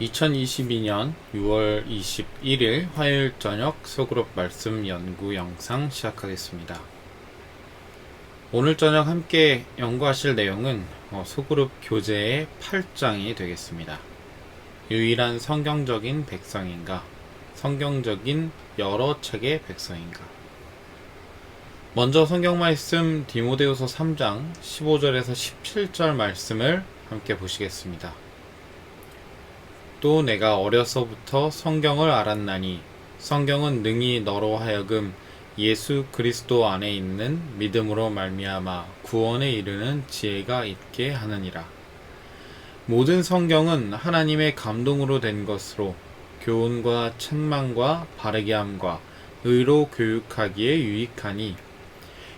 2022년 6월 21일 화요일 저녁 소그룹 말씀 연구 영상 시작하겠습니다. 오늘 저녁 함께 연구하실 내용은 소그룹 교재의 8장이 되겠습니다. 유일한 성경적인 백성인가? 성경적인 여러 책의 백성인가? 먼저 성경 말씀 디모데후서 3장 15절에서 17절 말씀을 함께 보시겠습니다. 또 내가 어려서부터 성경을 알았나니 성경은 능히 너로 하여금 예수 그리스도 안에 있는 믿음으로 말미암아 구원에 이르는 지혜가 있게 하느니라. 모든 성경은 하나님의 감동으로 된 것으로 교훈과 책망과 바르게 함과 의로 교육하기에 유익하니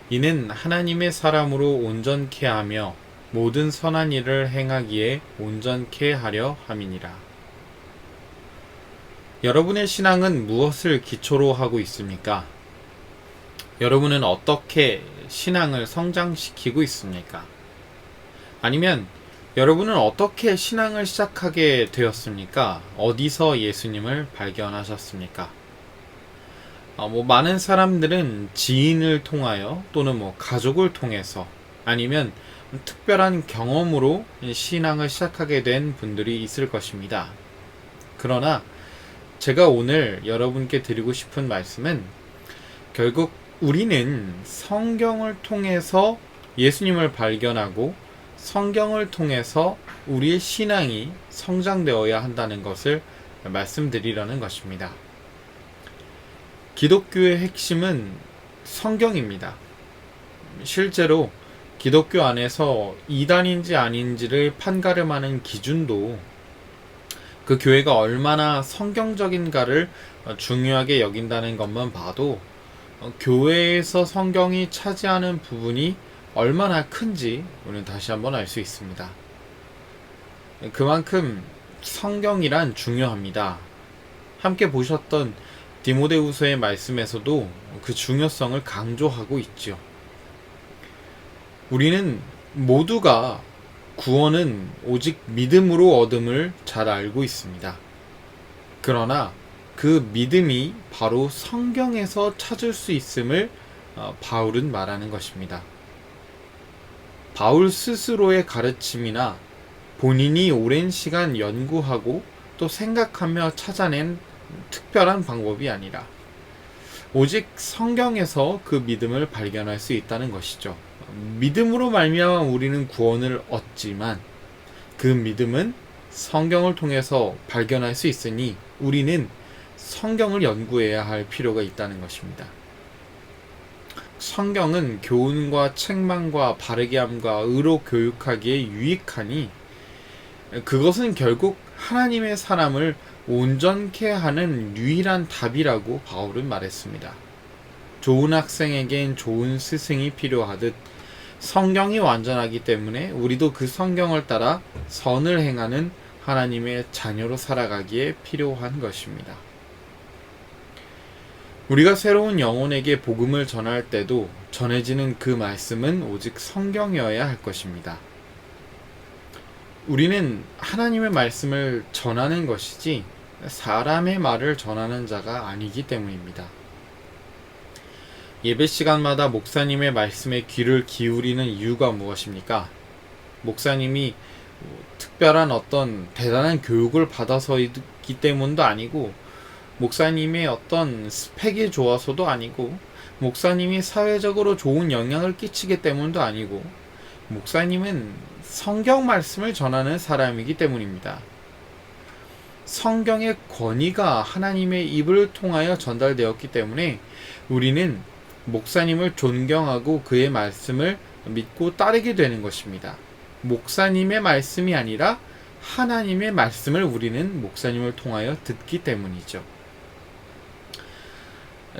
이는 하나님의 사람으로 온전케 하며 모든 선한 일을 행하기에 온전케 하려 함이니라. 여러분의 신앙은 무엇을 기초로 하고 있습니까? 여러분은 어떻게 신앙을 성장시키고 있습니까? 아니면 여러분은 어떻게 신앙을 시작하게 되었습니까? 어디서 예수님을 발견하셨습니까? 많은 사람들은 지인을 통하여 또는 가족을 통해서 아니면 특별한 경험으로 신앙을 시작하게 된 분들이 있을 것입니다. 그러나 제가 오늘 여러분께 드리고 싶은 말씀은 결국 우리는 성경을 통해서 예수님을 발견하고 성경을 통해서 우리의 신앙이 성장되어야 한다는 것을 말씀드리려는 것입니다. 기독교의 핵심은 성경입니다. 실제로 기독교 안에서 이단인지 아닌지를 판가름하는 기준도 그 교회가 얼마나 성경적인가를 중요하게 여긴다는 것만 봐도 교회에서 성경이 차지하는 부분이 얼마나 큰지 우리는 다시 한번 알 수 있습니다. 그만큼 성경이란 중요합니다. 함께 보셨던 디모데후서의 말씀에서도 그 중요성을 강조하고 있죠. 우리는 모두가 구원은 오직 믿음으로 얻음을 잘 알고 있습니다. 그러나 그 믿음이 바로 성경에서 찾을 수 있음을 바울은 말하는 것입니다. 바울 스스로의 가르침이나 본인이 오랜 시간 연구하고 또 생각하며 찾아낸 특별한 방법이 아니라 오직 성경에서 그 믿음을 발견할 수 있다는 것이죠. 믿음으로 말미암아 우리는 구원을 얻지만 그 믿음은 성경을 통해서 발견할 수 있으니 우리는 성경을 연구해야 할 필요가 있다는 것입니다. 성경은 교훈과 책망과 바르게 함과 의로 교육하기에 유익하니 그것은 결국 하나님의 사람을 온전케 하는 유일한 답이라고 바울은 말했습니다. 좋은 학생에겐 좋은 스승이 필요하듯 성경이 완전하기 때문에 우리도 그 성경을 따라 선을 행하는 하나님의 자녀로 살아가기에 필요한 것입니다. 우리가 새로운 영혼에게 복음을 전할 때도 전해지는 그 말씀은 오직 성경이어야 할 것입니다. 우리는 하나님의 말씀을 전하는 것이지 사람의 말을 전하는 자가 아니기 때문입니다. 예배 시간마다 목사님의 말씀에 귀를 기울이는 이유가 무엇입니까? 목사님이 특별한 어떤 대단한 교육을 받아서이기 때문도 아니고 목사님의 어떤 스펙이 좋아서도 아니고 목사님이 사회적으로 좋은 영향을 끼치기 때문도 아니고 목사님은 성경 말씀을 전하는 사람이기 때문입니다. 성경의 권위가 하나님의 입을 통하여 전달되었기 때문에 우리는 목사님을 존경하고 그의 말씀을 믿고 따르게 되는 것입니다. 목사님의 말씀이 아니라 하나님의 말씀을 우리는 목사님을 통하여 듣기 때문이죠.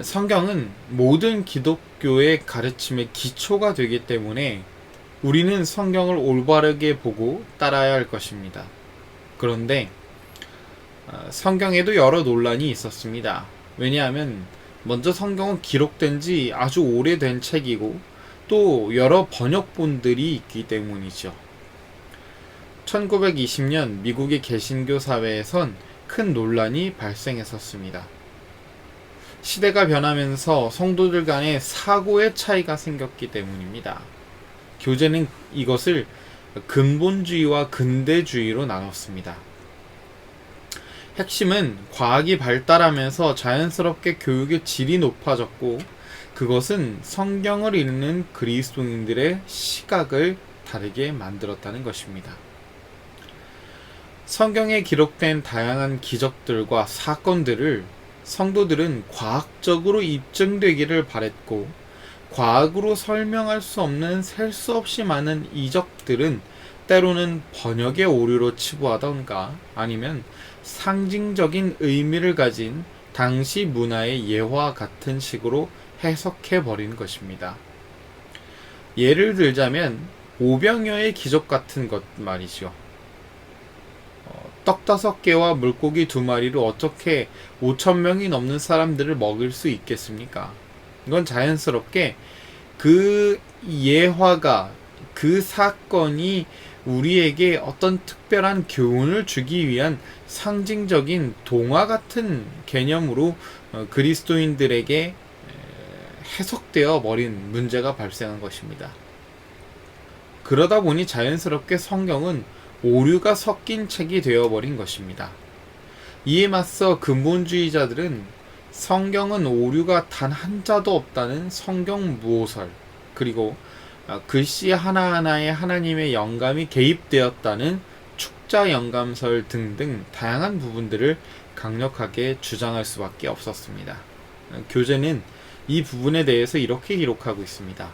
성경은 모든 기독교의 가르침의 기초가 되기 때문에 우리는 성경을 올바르게 보고 따라야 할 것입니다. 그런데 성경에도 여러 논란이 있었습니다. 왜냐하면 먼저 성경은 기록된 지 아주 오래된 책이고 또 여러 번역본들이 있기 때문이죠. 1920년 미국의 개신교 사회에선 큰 논란이 발생했었습니다. 시대가 변하면서 성도들 간의 사고의 차이가 생겼기 때문입니다. 교재는 이것을 근본주의와 근대주의로 나눴습니다. 핵심은 과학이 발달하면서 자연스럽게 교육의 질이 높아졌고, 그것은 성경을 읽는 그리스도인들의 시각을 다르게 만들었다는 것입니다. 성경에 기록된 다양한 기적들과 사건들을 성도들은 과학적으로 입증되기를 바랬고, 과학으로 설명할 수 없는 셀 수 없이 많은 이적들은 때로는 번역의 오류로 치부하던가 아니면 상징적인 의미를 가진 당시 문화의 예화와 같은 식으로 해석해버린 것입니다. 예를 들자면 오병이어의 기적 같은 것 말이죠. 떡 5개와 물고기 2마리로 어떻게 5,000명이 넘는 사람들을 먹일 수 있겠습니까? 이건 자연스럽게 그 예화가, 그 사건이 우리에게 어떤 특별한 교훈을 주기 위한 상징적인 동화 같은 개념으로 그리스도인들에게 해석되어 버린 문제가 발생한 것입니다. 그러다 보니 자연스럽게 성경은 오류가 섞인 책이 되어버린 것입니다. 이에 맞서 근본주의자들은 성경은 오류가 단 한자도 없다는 성경 무오설, 그리고 글씨 하나하나에 하나님의 영감이 개입되었다는 축자 영감설 등등 다양한 부분들을 강력하게 주장할 수밖에 없었습니다. 교재는 이 부분에 대해서 이렇게 기록하고 있습니다.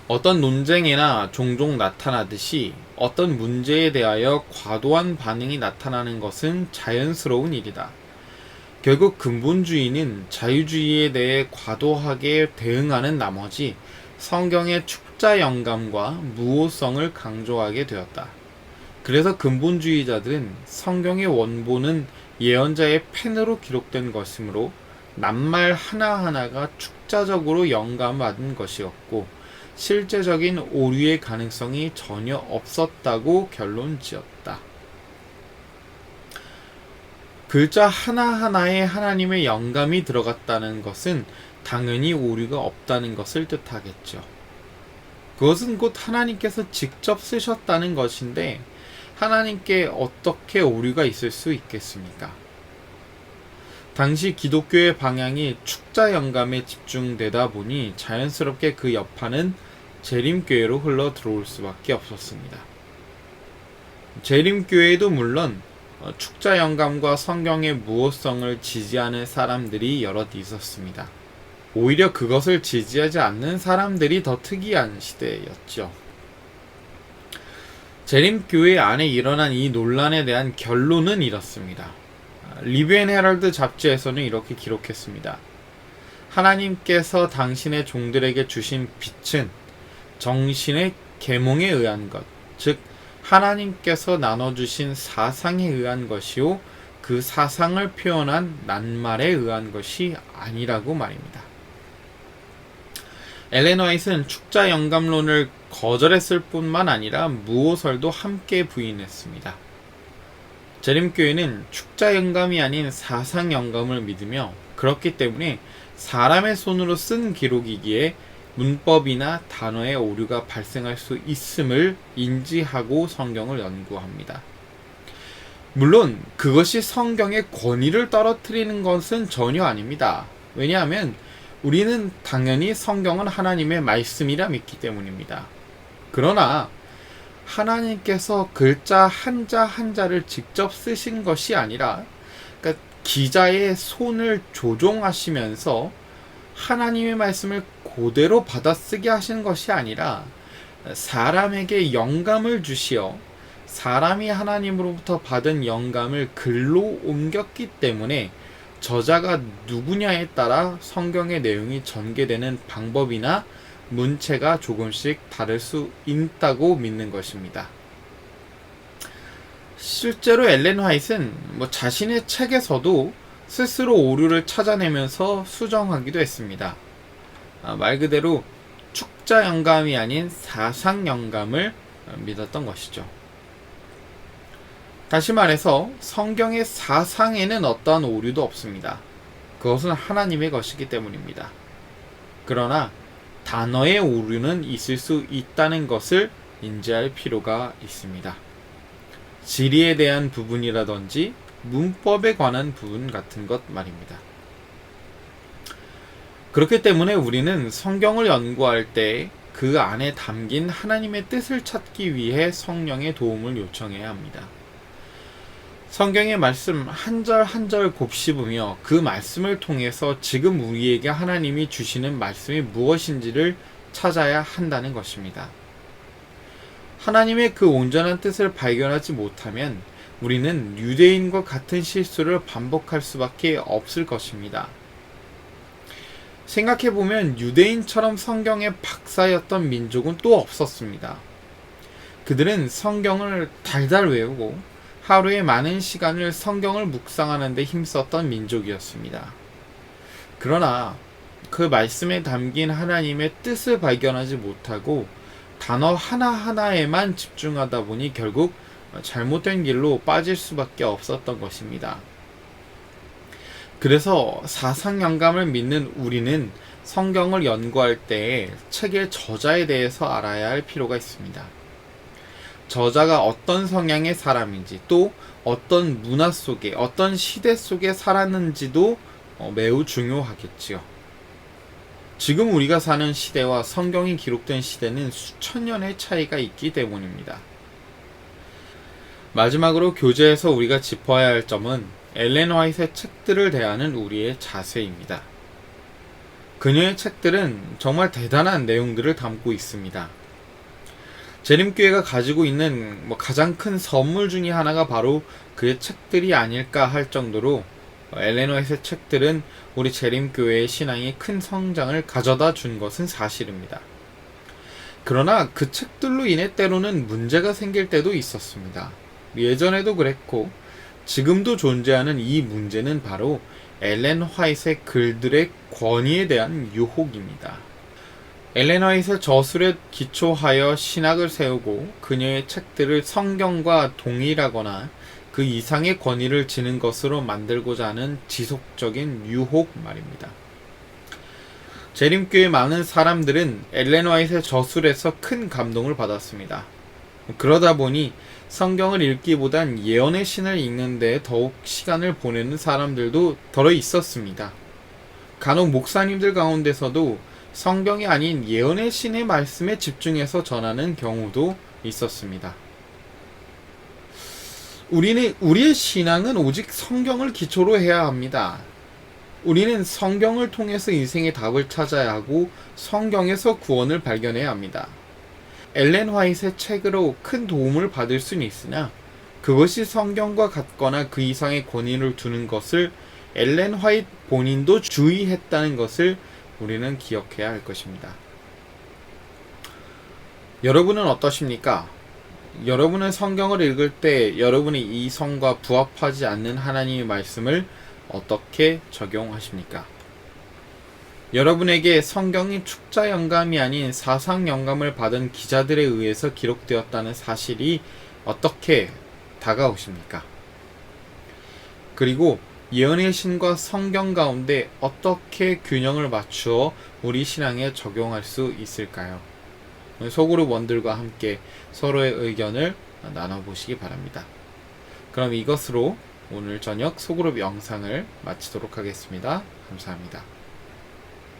어떤 논쟁에나 종종 나타나듯이 어떤 문제에 대하여 과도한 반응이 나타나는 것은 자연스러운 일이다. 결국 근본주의는 자유주의에 대해 과도하게 대응하는 나머지 성경의 축자 영감과 무호성을 강조하게 되었다. 그래서 근본주의자들은 성경의 원본은 예언자의 펜으로 기록된 것이므로 낱말 하나하나가 축자적으로 영감받은 것이었고 실제적인 오류의 가능성이 전혀 없었다고 결론 지었다. 글자 하나하나에 하나님의 영감이 들어갔다는 것은 당연히 오류가 없다는 것을 뜻하겠죠. 그것은 곧 하나님께서 직접 쓰셨다는 것인데 하나님께 어떻게 오류가 있을 수 있겠습니까? 당시 기독교의 방향이 축자 영감에 집중되다 보니 자연스럽게 그 여파는 재림교회로 흘러 들어올 수밖에 없었습니다. 재림교회도 물론 축자 영감과 성경의 무호성을 지지하는 사람들이 여럿 있었습니다. 오히려 그것을 지지하지 않는 사람들이 더 특이한 시대였죠. 재림교회 안에 일어난 이 논란에 대한 결론은 이렇습니다. 리뷰 앤 헤럴드 잡지에서는 이렇게 기록했습니다. 하나님께서 당신의 종들에게 주신 빛은 정신의 계몽에 의한 것, 즉 하나님께서 나눠주신 사상에 의한 것이요 그 사상을 표현한 낱말에 의한 것이 아니라고 말입니다. 엘렌 화이트는 축자 영감론을 거절했을 뿐만 아니라 무호설도 함께 부인했습니다. 재림교회는 축자 영감이 아닌 사상 영감을 믿으며 그렇기 때문에 사람의 손으로 쓴 기록이기에 문법이나 단어의 오류가 발생할 수 있음을 인지하고 성경을 연구합니다. 물론 그것이 성경의 권위를 떨어뜨리는 것은 전혀 아닙니다. 왜냐하면 우리는 당연히 성경은 하나님의 말씀이라 믿기 때문입니다. 그러나 하나님께서 글자 한자 한자를 직접 쓰신 것이 아니라 그러니까 기자의 손을 조종하시면서 하나님의 말씀을 그대로 받아쓰게 하신 것이 아니라 사람에게 영감을 주시어 사람이 하나님으로부터 받은 영감을 글로 옮겼기 때문에 저자가 누구냐에 따라 성경의 내용이 전개되는 방법이나 문체가 조금씩 다를 수 있다고 믿는 것입니다. 실제로 엘렌 화이트는 자신의 책에서도 스스로 오류를 찾아내면서 수정하기도 했습니다. 말 그대로 축자 영감이 아닌 사상 영감을 믿었던 것이죠. 다시 말해서 성경의 사상에는 어떠한 오류도 없습니다. 그것은 하나님의 것이기 때문입니다. 그러나 단어의 오류는 있을 수 있다는 것을 인지할 필요가 있습니다. 지리에 대한 부분이라든지 문법에 관한 부분 같은 것 말입니다. 그렇기 때문에 우리는 성경을 연구할 때 그 안에 담긴 하나님의 뜻을 찾기 위해 성령의 도움을 요청해야 합니다. 성경의 말씀 한 절 한 절 곱씹으며 그 말씀을 통해서 지금 우리에게 하나님이 주시는 말씀이 무엇인지를 찾아야 한다는 것입니다. 하나님의 그 온전한 뜻을 발견하지 못하면 우리는 유대인과 같은 실수를 반복할 수밖에 없을 것입니다. 생각해보면 유대인처럼 성경의 박사였던 민족은 또 없었습니다. 그들은 성경을 달달 외우고 하루에 많은 시간을 성경을 묵상하는 데 힘썼던 민족이었습니다. 그러나 그 말씀에 담긴 하나님의 뜻을 발견하지 못하고 단어 하나하나에만 집중하다 보니 결국 잘못된 길로 빠질 수밖에 없었던 것입니다. 그래서 사상 영감을 믿는 우리는 성경을 연구할 때 책의 저자에 대해서 알아야 할 필요가 있습니다. 저자가 어떤 성향의 사람인지 또 어떤 문화 속에 어떤 시대 속에 살았는지도 매우 중요하겠지요. 지금 우리가 사는 시대와 성경이 기록된 시대는 수천 년의 차이가 있기 때문입니다. 마지막으로 교재에서 우리가 짚어야 할 점은 엘렌 화이트의 책들을 대하는 우리의 자세입니다. 그녀의 책들은 정말 대단한 내용들을 담고 있습니다. 재림교회가 가지고 있는 가장 큰 선물 중에 하나가 바로 그의 책들이 아닐까 할 정도로 엘렌 화이트의 책들은 우리 재림교회의 신앙에 큰 성장을 가져다 준 것은 사실입니다. 그러나 그 책들로 인해 때로는 문제가 생길 때도 있었습니다. 예전에도 그랬고 지금도 존재하는 이 문제는 바로 엘렌 화이트의 글들의 권위에 대한 유혹입니다. 엘렌 화이트의 저술에 기초하여 신학을 세우고 그녀의 책들을 성경과 동일하거나 그 이상의 권위를 지는 것으로 만들고자 하는 지속적인 유혹 말입니다. 재림교회 많은 사람들은 엘렌 화이트의 저술에서 큰 감동을 받았습니다. 그러다 보니 성경을 읽기보단 예언의 신을 읽는 데 더욱 시간을 보내는 사람들도 덜어 있었습니다. 간혹 목사님들 가운데서도 성경이 아닌 예언의 신의 말씀에 집중해서 전하는 경우도 있었습니다. 우리의 신앙은 오직 성경을 기초로 해야 합니다. 우리는 성경을 통해서 인생의 답을 찾아야 하고 성경에서 구원을 발견해야 합니다. 엘렌 화이트의 책으로 큰 도움을 받을 수는 있으나 그것이 성경과 같거나 그 이상의 권위를 두는 것을 엘렌 화이트 본인도 주의했다는 것을 우리는 기억해야 할 것입니다. 여러분은 어떠십니까? 여러분은 성경을 읽을 때 여러분의 이성과 부합하지 않는 하나님의 말씀을 어떻게 적용하십니까? 여러분에게 성경이 축자 영감이 아닌 사상 영감을 받은 기자들에 의해서 기록되었다는 사실이 어떻게 다가오십니까? 그리고 예언의 신과 성경 가운데 어떻게 균형을 맞추어 우리 신앙에 적용할 수 있을까요? 소그룹 원들과 함께 서로의 의견을 나눠보시기 바랍니다. 그럼 이것으로 오늘 저녁 소그룹 영상을 마치도록 하겠습니다. 감사합니다.